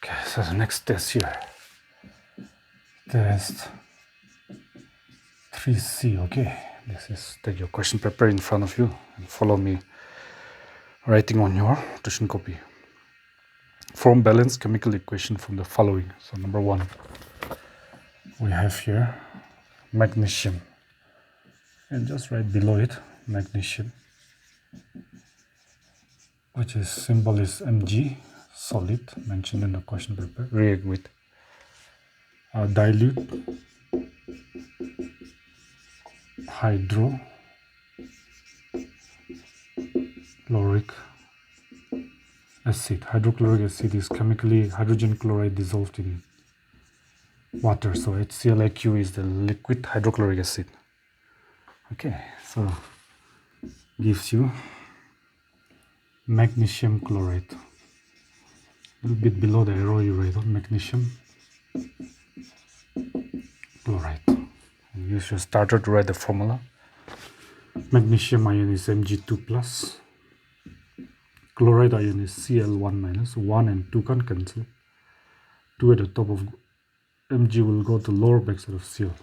Okay, so the next test here. Test-3C, okay. This is, take your question paper in front of you and follow me writing on your tuition copy. Form balanced chemical equation from the following. So number one, we have here magnesium. And just right below it, magnesium, which is symbol is Mg, solid, mentioned in the question paper, react with dilute hydrochloric acid. Hydrochloric acid is chemically hydrogen chloride dissolved in water. So HClAq is the liquid hydrochloric acid. Okay, so gives you magnesium chloride. A little bit below the arrow you write on magnesium chloride. And use your starter to write the formula. Magnesium ion is Mg2 plus. Chloride ion is Cl1 minus. 1 and 2 can cancel. 2 at the top of Mg will go to lower backside of Cl.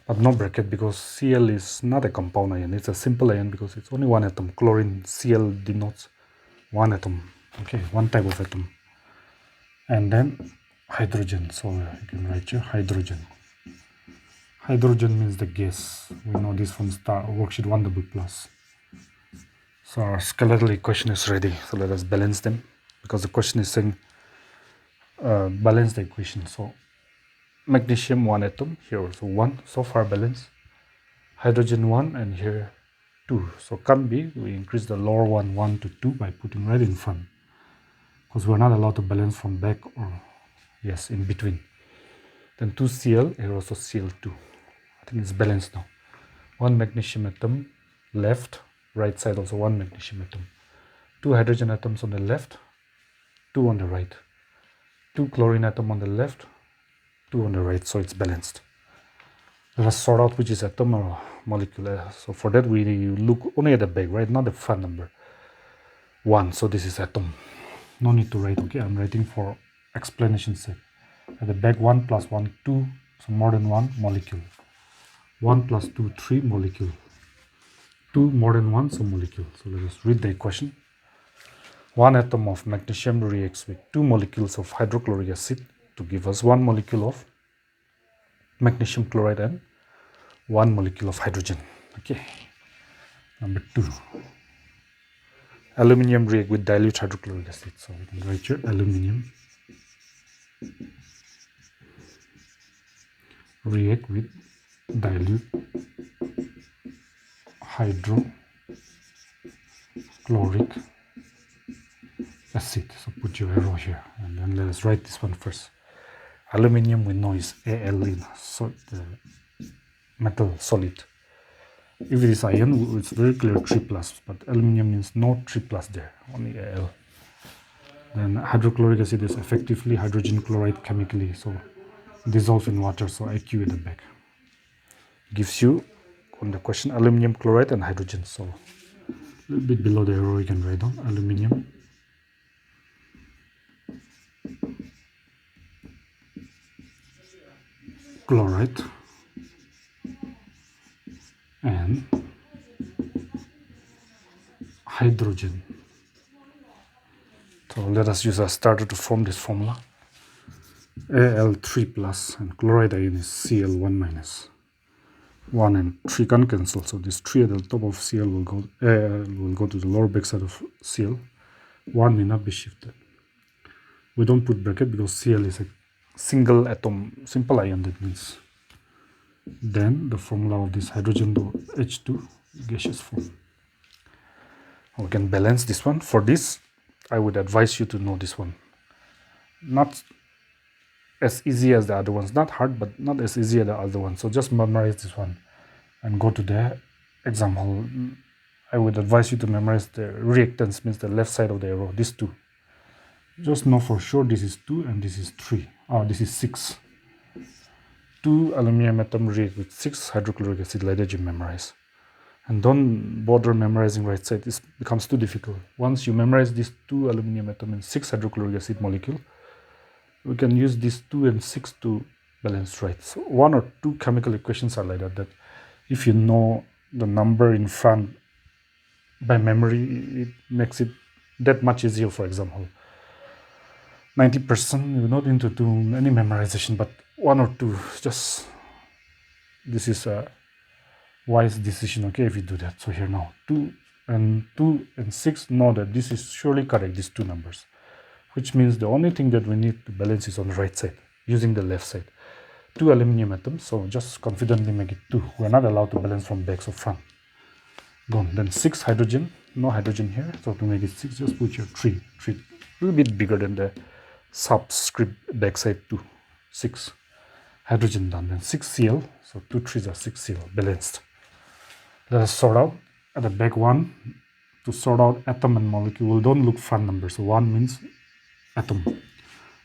But no bracket because Cl is not a compound ion. It's a simple ion because it's only one atom. Chlorine, Cl denotes one atom. Okay, one type of atom. And then hydrogen. So you can write here hydrogen. Hydrogen means the gas. We know this from worksheet 1 double plus. So our skeletal equation is ready. So let us balance them because the question is saying balance the equation. So magnesium 1 atom, here also 1, so far balanced. Hydrogen 1 and here 2. So can't be, we increase the lower one 1 to 2 by putting right in front. Because we're not allowed to balance from back or, yes, in between. Then 2 Cl, here also Cl2. I think it's balanced now. 1 magnesium atom left, right side also 1 magnesium atom. 2 hydrogen atoms on the left, 2 on the right. 2 chlorine atom on the left, 2 on the right, so it's balanced. Let us sort out which is atom or molecule. So for that we look only at the back, right? Not the front number. 1, so this is atom. No need to write, okay? I'm writing for explanation's sake. At the back 1 plus 1, 2, so more than 1 molecule. 1 plus 2, 3 molecule. 2 more than 1, so molecule. So let us read the equation. 1 atom of magnesium reacts with 2 molecules of hydrochloric acid to give us 1 molecule of magnesium chloride and 1 molecule of hydrogen. Okay. Number 2. Aluminium react with dilute hydrochloric acid. So we can write here aluminium react with dilute hydrochloric acid. So put your arrow here and then let us write this one first. Aluminium we know is Al in, so the metal solid. If it is iron, it's very clear 3 plus, but aluminium means no 3 plus there, only Al. Then hydrochloric acid is effectively hydrogen chloride chemically, so dissolved in water, so AQ at the back. Gives you on the question aluminium chloride and hydrogen. So a little bit below the arrow you can write down aluminium chloride and hydrogen. So let us use a starter to form this formula. Al3 plus and chloride ion is Cl1 minus. 1 and 3 can cancel, so this 3 at the top of Cl will go to the lower backside of Cl. 1 may not be shifted. We don't put bracket because Cl is a single atom, simple ion, that means. Then the formula of this hydrogen to H2 gaseous form. We can balance this one. For this, I would advise you to know this one. Not as easy as the other ones, not hard, but not as easy as the other one. So just memorize this one and go to the exam hall. I would advise you to memorize the reactants, means the left side of the arrow, these 2. Just know for sure this is 2 and this is 3. This is 6. 2 aluminum atom react with 6 hydrochloric acid, like that you memorize. And don't bother memorizing right side, this becomes too difficult. Once you memorize these 2 aluminum atom and 6 hydrochloric acid molecule, we can use these 2 and 6 to balance, right? So 1 or 2 chemical equations are like that if you know the number in front by memory, it makes it that much easier. For example, 90% you don't need to do any memorization, but 1 or 2, just this is a wise decision, okay, if you do that. So here now 2 and 6, know that this is surely correct, these 2 numbers, which means the only thing that we need to balance is on the right side using the left side. 2 aluminum atoms, so just confidently make it 2. We're not allowed to balance from back or front. Gone. Then 6 hydrogen, no hydrogen here, so to make it 6, just put your 3 a little bit bigger than the subscript backside 2. 6 hydrogen done. Then 6 Cl, so 2 3s are 6 Cl, balanced. Let us sort out at the back 1. To sort out atom and molecule, don't look front numbers. So 1 means atom.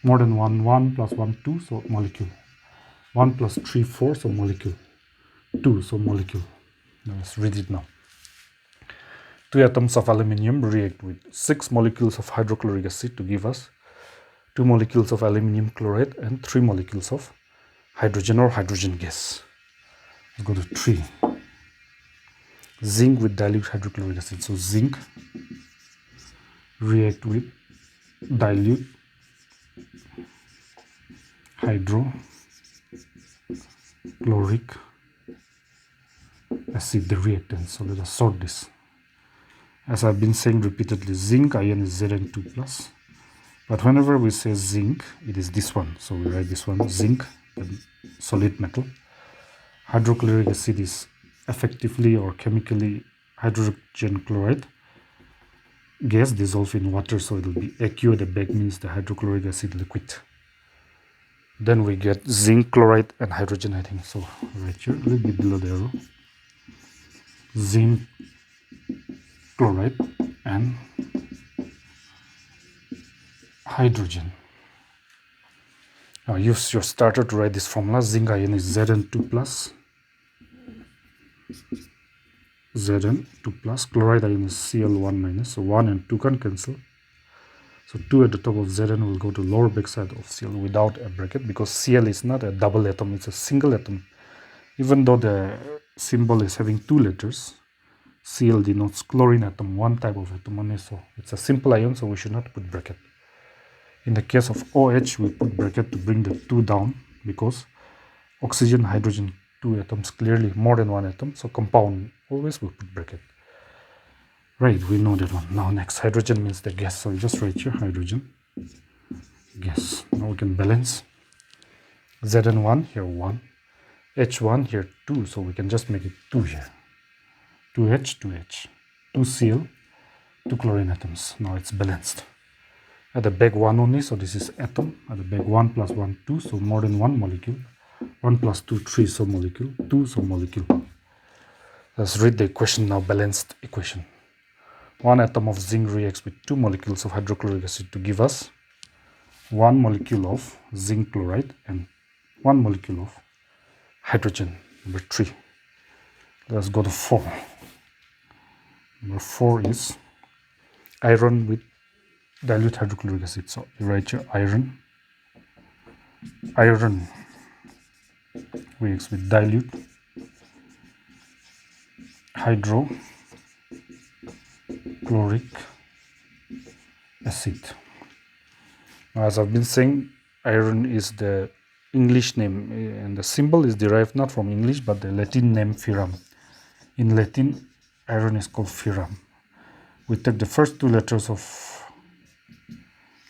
More than 1, 1 plus 1, 2, so molecule. 1 plus 3, 4, so molecule. 2, so molecule. Now let's read it now. 2 atoms of aluminium react with 6 molecules of hydrochloric acid to give us 2 molecules of aluminium chloride and 3 molecules of hydrogen or hydrogen gas. Let's go to 3. Zinc with dilute hydrochloric acid. So zinc react with dilute hydrochloric acid, the reactant. So let us sort this. As I've been saying repeatedly, zinc ion is Zn2 plus. But whenever we say zinc, it is this one. So we write this one, zinc, the solid metal. Hydrochloric acid is effectively or chemically hydrogen chloride. Gas dissolved in water, so it will be AQ at the back, means the hydrochloric acid liquid. Then we get zinc chloride and hydrogen, I think. So right here, a little bit below the arrow. Zinc chloride and hydrogen. Now use your starter to write this formula. Zinc ion is Zn2 plus. Zn2 plus. Chloride ion is Cl1 minus. So 1 and 2 can cancel. So 2 at the top of Zn will go to lower backside of Cl without a bracket, because Cl is not a double atom, it's a single atom. Even though the symbol is having 2 letters, Cl denotes chlorine atom, one type of atom only, so it's a simple ion, so we should not put bracket. In the case of OH, we put bracket to bring the 2 down, because oxygen, hydrogen, 2 atoms, clearly more than 1 atom, so compound, always we put bracket. Right, we know that one. Now next, hydrogen means the gas, so you just write here hydrogen gas. Now we can balance. Zn1 here 1, H1 here 2, so we can just make it 2 here. 2H, 2H, 2 Cl, 2 chlorine atoms. Now it's balanced. At the back 1 only, so this is atom. At the back 1 plus 1, 2, so more than 1 molecule. 1 plus 2, 3, so molecule. 2, so molecule. Let's read the equation now, balanced equation. 1 atom of zinc reacts with 2 molecules of hydrochloric acid to give us 1 molecule of zinc chloride and 1 molecule of hydrogen, number 3. Let's go to 4. Number 4 is iron with dilute hydrochloric acid. So you write your iron. Iron reacts with dilute hydrochloric acid. Now, as I've been saying, iron is the English name, and the symbol is derived not from English but the Latin name ferrum. In Latin, iron is called ferrum. We take the first 2 letters of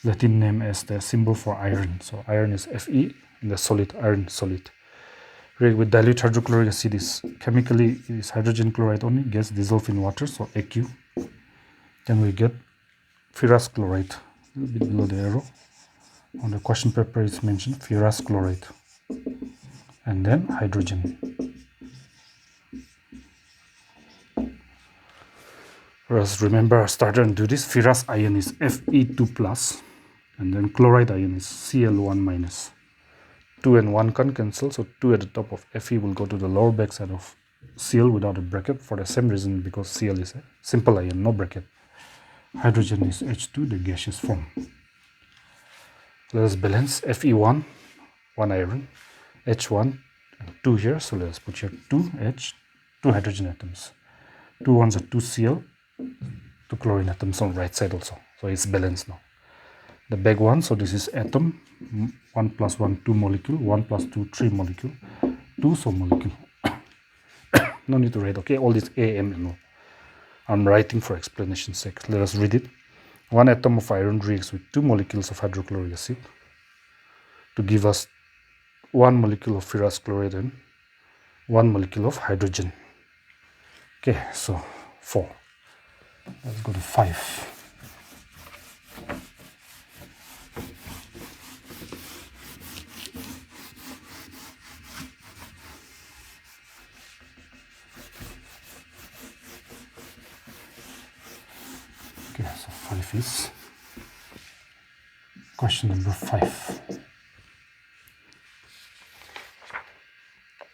Latin name as the symbol for iron. So iron is Fe, and the solid, iron solid. With dilute hydrochloric acid is chemically is hydrogen chloride only, gas dissolved in water, so AQ. Then we get ferrous chloride, a little bit below the arrow. On the question paper it's mentioned ferrous chloride. And then hydrogen. Whereas remember our starter and do this, ferrous ion is Fe2 plus, and then chloride ion is Cl1 minus. 2 and 1 can cancel, so 2 at the top of Fe will go to the lower backside of Cl without a bracket for the same reason, because Cl is a simple ion, no bracket. Hydrogen is H2, the gaseous form. Let us balance Fe1, 1 iron, H1, 2 here. So let us put here 2H, 2 hydrogen atoms. 2 ones are 2 Cl, 2 chlorine atoms on right side also. So it's balanced now. The back one, so this is atom, 1 plus 1, 2 molecule, 1 plus 2, 3 molecule, 2 so molecule. No need to write, okay, all this A, M, and O. I'm writing for explanation's sake. Let us read it. 1 atom of iron reacts with 2 molecules of hydrochloric acid to give us 1 molecule of ferrous chloride and 1 molecule of hydrogen. Okay, so 4. Let's go to 5. Okay, so 5 is question number 5.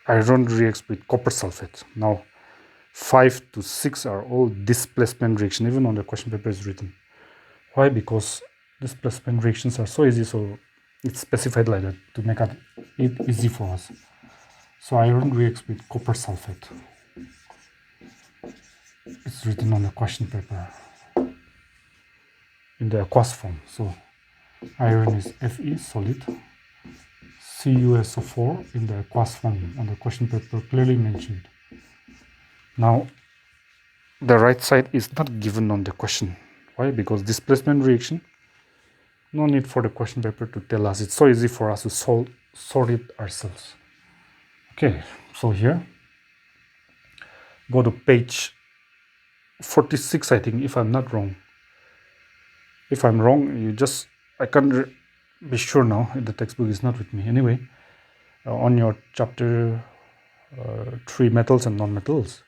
Iron reacts with copper sulfate. Now 5 to 6 are all displacement reaction, even on the question paper is written. Why? Because displacement reactions are so easy, so it's specified like that to make it easy for us. So iron reacts with copper sulfate. It's written on the question paper in the aqueous form. So iron is Fe, solid, CuSO4 in the aqueous form on the question paper clearly mentioned. Now the right side is not given on the question. Why? Because displacement reaction, no need for the question paper to tell us. It's so easy for us to sort it ourselves. Okay, so here, go to page 46, I think, if I'm not wrong. If I'm wrong, I can't be sure now. The textbook is not with me. Anyway, on your chapter 3, metals and non-metals,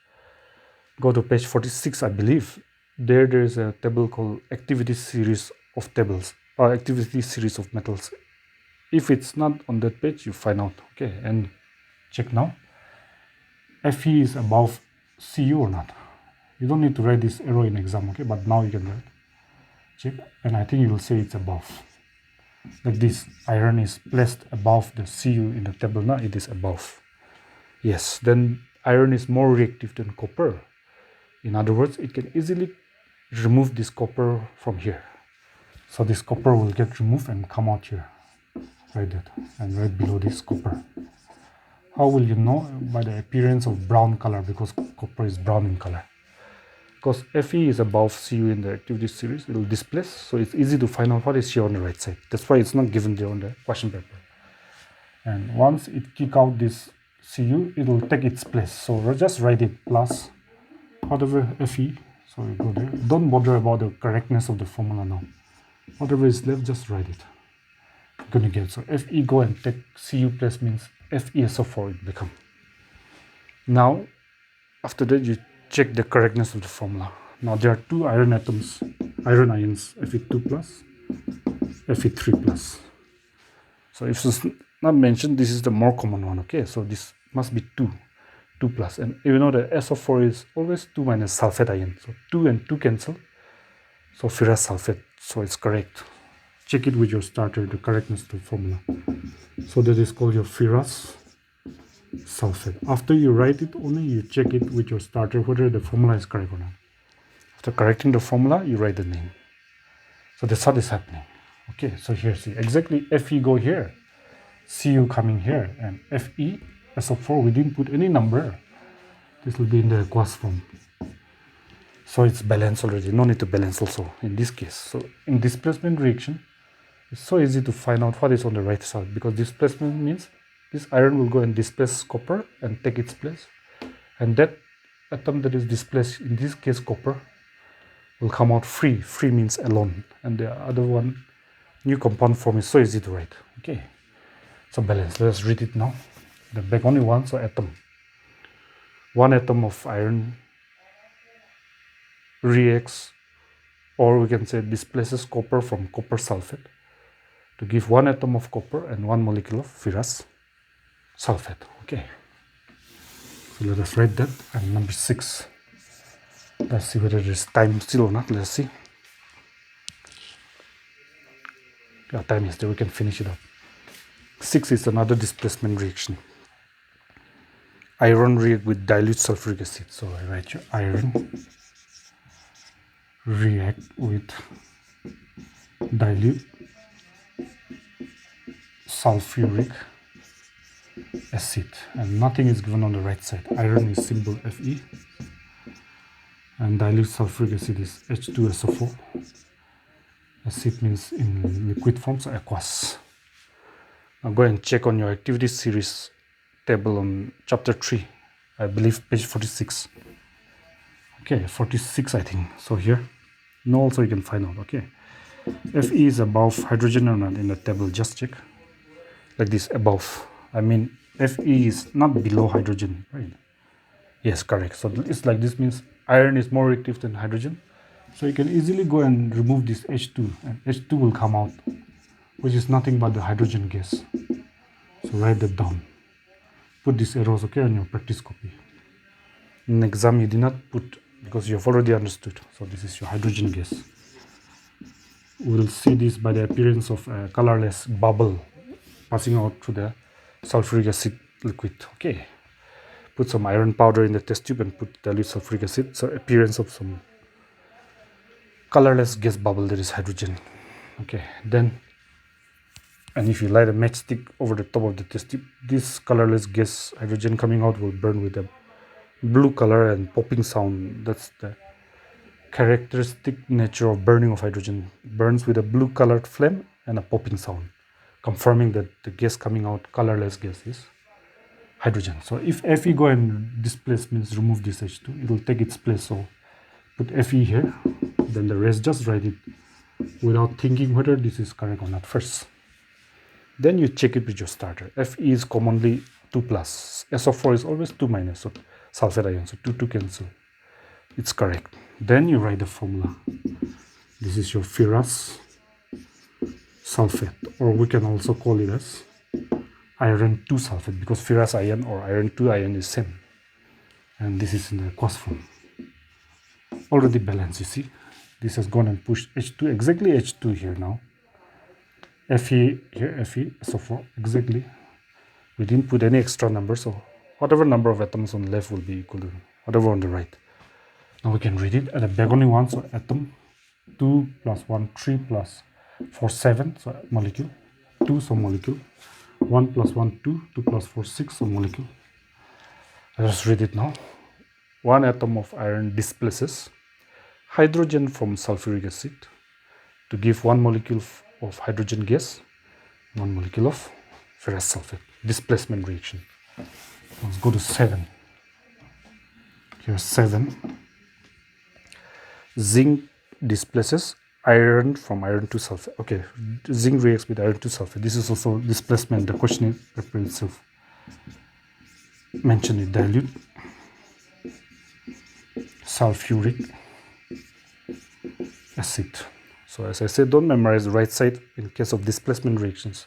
go to page 46, I believe. There is a table called activity series of tables, or activity series of metals. If it's not on that page, you find out. Okay, and check now. Fe is above Cu or not. You don't need to write this arrow in exam, okay? But now you can write. Check, and I think you will say it's above. Like this, iron is placed above the Cu in the table. Now it is above. Yes, then iron is more reactive than copper. In other words, it can easily remove this copper from here. So this copper will get removed and come out here. Like that. And right below this copper. How will you know? By the appearance of brown color, because copper is brown in color. Because Fe is above Cu in the activity series, it will displace. So it's easy to find out what is here on the right side. That's why it's not given there on the question paper. And once it kick out this Cu, it will take its place. So just write it plus whatever Fe. So you go there. Don't bother about the correctness of the formula now. Whatever is left, just write it. You're gonna get, so Fe go and take Cu place means FeSO4 it become. Now, after that, you check the correctness of the formula. Now there are 2 iron atoms, iron ions, Fe2 plus, Fe3 plus. So if it's not mentioned, this is the more common one, okay? So this must be 2 plus. And you know the SO4 is always 2 minus sulfate ion. So 2 and 2 cancel. So ferrous sulfate, so it's correct. Check it with your starter, the correctness of the formula. So that is called your ferrous sulfate. After you write it, only you check it with your starter whether the formula is correct or not. After correcting the formula, you write the name. So that's how this is happening. Okay, so here, see, exactly Fe go here, Cu coming here, and Fe, SO4, we didn't put any number. This will be in the aqueous form. So it's balanced already, no need to balance also in this case. So in displacement reaction, it's so easy to find out what is on the right side, because displacement means this iron will go and displace copper and take its place. And that atom that is displaced, in this case copper, will come out free. Free means alone. And the other one, new compound form, is so easy to write. Okay. So balance. Let us read it now. The back only one, so atom. 1 atom of iron reacts, or we can say displaces copper from copper sulfate to give 1 atom of copper and 1 molecule of ferrous sulfate. Okay. So let us write that. And number 6. Let's see whether there's time still or not. Let's see. Yeah, time is there, we can finish it up. 6 is another displacement reaction. Iron react with dilute sulfuric acid. So I write your iron react with dilute sulfuric acid, and nothing is given on the right side. Iron is symbol Fe, and dilute sulfuric acid is H2SO4. Acid means in liquid form, so aqueous. Now go and check on your activity series table on chapter 3, I believe page 46. Okay, 46 I think. So here, no, also you can find out. Okay, Fe is above hydrogen or not in the table, just check. Like this, above. I mean, Fe is not below hydrogen, right? Yes, correct. So it's like this means iron is more reactive than hydrogen. So you can easily go and remove this H2, and H2 will come out, which is nothing but the hydrogen gas. So write that down. Put these arrows, okay, on your practice copy. In exam, you did not put because you have already understood. So this is your hydrogen gas. We'll see this by the appearance of a colorless bubble passing out through the sulfuric acid liquid. Okay. Put some iron powder in the test tube and put dilute sulfuric acid. So appearance of some colorless gas bubble, that is hydrogen. Okay, then, and if you light a matchstick over the top of the test tube, this colorless gas hydrogen coming out will burn with a blue color and popping sound. That's the characteristic nature of burning of hydrogen. Burns with a blue colored flame and a popping sound, confirming that the gas coming out, colorless gas, is hydrogen. So if Fe go and displace, means remove this H2, it will take its place. So put Fe here, then the rest just write it without thinking whether this is correct or not first. Then you check it with your starter. Fe is commonly 2 plus. SO4 is always 2 minus, so sulfate ion, so 2 cancel. It's correct. Then you write the formula. This is your ferrous sulfate, or we can also call it as iron 2 sulfate, because ferrous ion or iron 2 ion is same. And this is in the aqueous form. Already balanced, you see. This has gone and pushed H2, exactly H2 here now. Fe here, Fe, SO4, exactly. We didn't put any extra number, so whatever number of atoms on the left will be equal to whatever on the right. Now we can read it at the back only one, so atom 2 plus 1, 3 plus 4, 7, so molecule, 2, so molecule, 1 plus 1, 2, 2 plus 4, 6, so molecule. Let's read it now. One atom of iron displaces hydrogen from sulfuric acid to give one molecule of hydrogen gas, one molecule of ferrous sulfate. Displacement reaction. Let's go to 7. Here's 7. Zinc displaces iron from iron 2 sulfate. Okay, zinc reacts with iron 2 sulfate. This is also displacement. The question itself mentioned it. Dilute sulfuric acid. So as I said, don't memorize the right side in case of displacement reactions.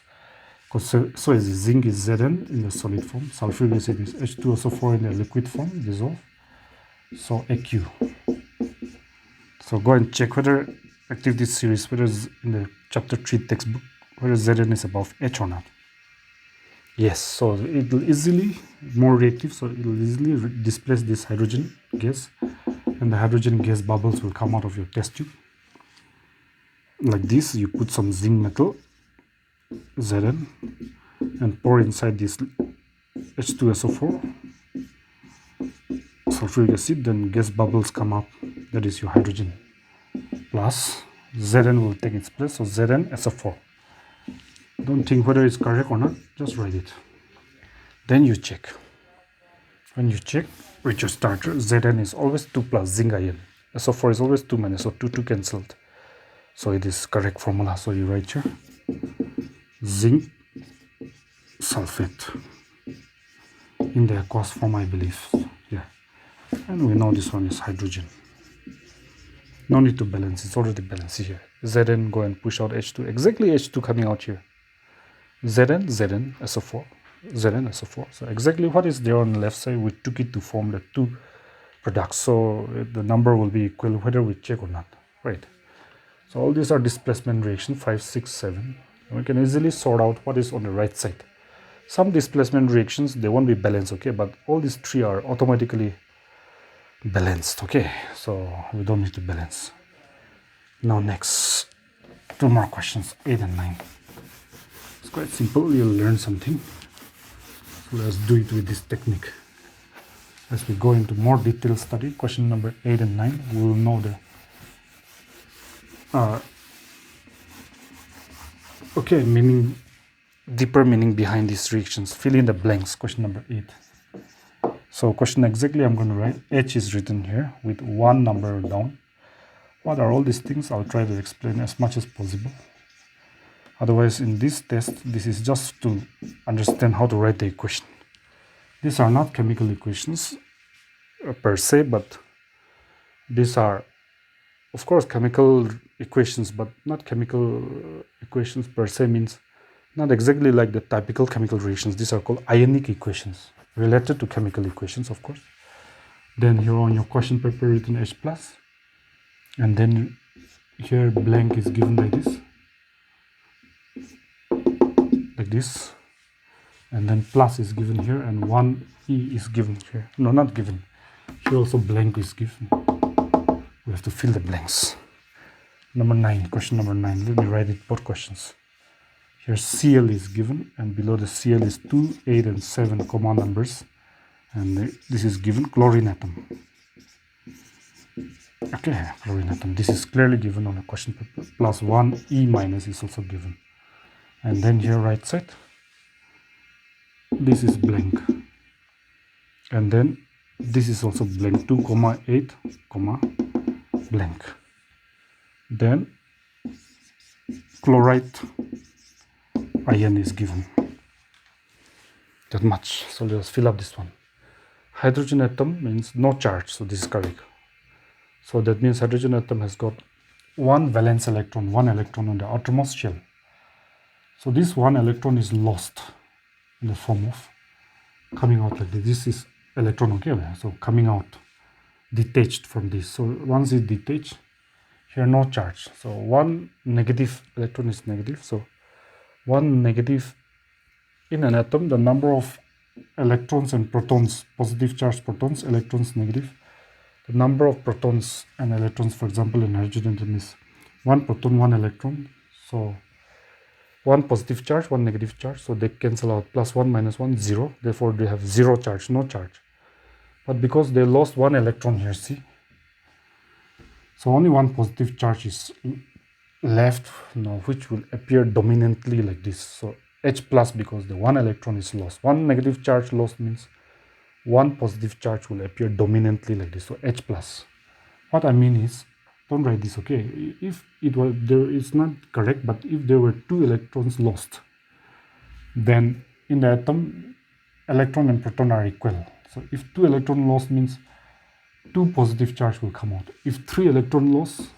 So as zinc is Zn in the solid form, sulfuric acid is H2SO4 in the liquid form, dissolve. So Aq. So go and check whether activity series, whether in the chapter 3 textbook, whether Zn is above H or not. Yes, so it will easily, more reactive, so it will easily displace this hydrogen gas, and the hydrogen gas bubbles will come out of your test tube. Like this, you put some zinc metal, Zn, and pour inside this H2SO4, sulfuric acid, then gas bubbles come up, that is your hydrogen. Plus, Zn will take its place, so ZnSO4. Don't think whether it's correct or not, just write it. Then you check. When you check with your starter, Zn is always 2 plus zinc ion. SO4 is always 2 minus, so 2 cancelled. So it is correct formula. So you write here zinc sulfate in the aqueous form, I believe. Yeah. And we know this one is hydrogen. No need to balance, it's already balanced here. Zn go and push out H2, exactly H2 coming out here. Zn, SO4, Zn, SO4. So exactly what is there on the left side, we took it to form the two products. So the number will be equal whether we check or not, right? So all these are displacement reaction, 5, 6, 7. We can easily sort out what is on the right side. Some displacement reactions, they won't be balanced, okay, but all these three are automatically balanced, okay, so we don't need to balance. Now next, two more questions, 8 and 9. It's quite simple, you'll learn something. So let's do it with this technique. As we go into more detailed study, question number 8 and 9, we will know the deeper meaning behind these reactions. Fill in the blanks, question number 8. So question exactly I'm going to write, H is written here with one number down. What are all these things? I'll try to explain as much as possible. Otherwise, in this test, this is just to understand how to write the equation. These are not chemical equations per se, but these are, of course, chemical equations, but not chemical equations per se, means not exactly like the typical chemical reactions. These are called ionic equations, related to chemical equations, of course. Then here on your question paper written H plus, and then here blank is given like this, and then plus is given here, and 1E is given here. No, not given. Here also blank is given. We have to fill the blanks. Number 9, question number 9. Let me write it, both questions. Here Cl is given, and below the Cl is 2, 8, and 7 comma numbers, and this is given chlorine atom. Okay, chlorine atom. This is clearly given on the question paper. Plus 1 E minus is also given. And then here right side, this is blank. And then this is also blank, 2, 8, blank. Then chloride ion is given. That much. So let's fill up this one. Hydrogen atom means no charge, so this is correct. So that means hydrogen atom has got one valence electron, one electron on the outermost shell. So this one electron is lost in the form of coming out like this. This is electron, okay? So coming out, detached from this. So once it detached, here no charge. So one negative electron is negative. So one negative in an atom, the number of electrons and protons, positive charge protons, electrons negative. The number of protons and electrons, for example, in hydrogen atom is one proton, one electron. So one positive charge, one negative charge, so they cancel out. Plus 1 minus 1, 0. Therefore, they have 0 charge, no charge. But because they lost one electron here, see? So only one positive charge is left, which will appear dominantly like this. So H plus, because the one electron is lost. One negative charge lost means one positive charge will appear dominantly like this. So H plus. What I mean is, don't write this, okay? If it was there, it's not correct, but if there were two electrons lost, then in the atom, electron and proton are equal. So if two electron lost means two positive charge will come out. If three electron lost,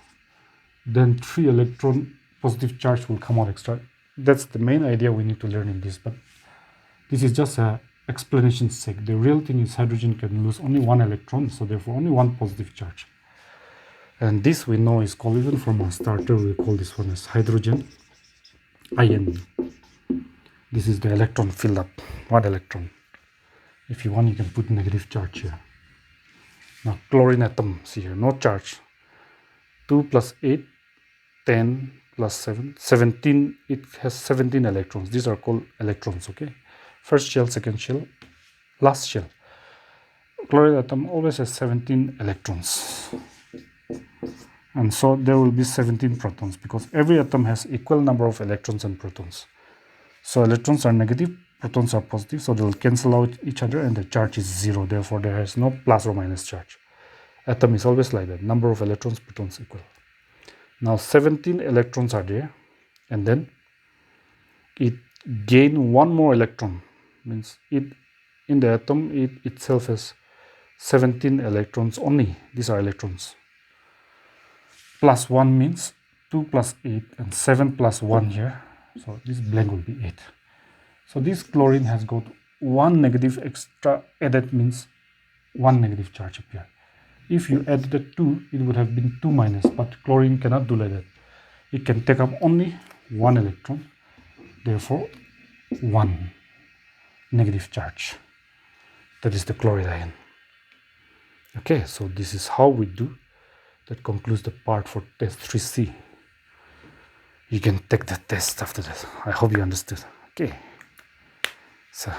then 3 electron positive charge will come out extra. That's the main idea we need to learn in this, but this is just a explanation's sake. The real thing is hydrogen can lose only one electron, so therefore only one positive charge. And this we know is called, even from our starter, we call this one as hydrogen ion. This is the electron filled up, one electron. If you want, you can put negative charge here. Now chlorine atom, see here, no charge. 2 plus 8, 10 plus 7, 17, it has 17 electrons. These are called electrons, okay? First shell, second shell, last shell. Chlorine atom always has 17 electrons. And so there will be 17 protons, because every atom has equal number of electrons and protons. So electrons are negative, protons are positive, so they will cancel out each other and the charge is 0. Therefore, there is no plus or minus charge. Atom is always like that, number of electrons, protons equal. Now 17 electrons are there, and then it gain one more electron, means it in the atom it itself has 17 electrons only. These are electrons. Plus 1 means 2 plus 8, and 7 plus 1 here, so this blank will be 8. So this chlorine has got one negative extra added, means one negative charge appear. If you added the 2, it would have been 2 minus, but chlorine cannot do like that. It can take up only one electron, therefore 1 negative charge. That is the chloride ion. Okay, so this is how we do. That concludes the part for test 3C. You can take the test after this. I hope you understood. Okay, so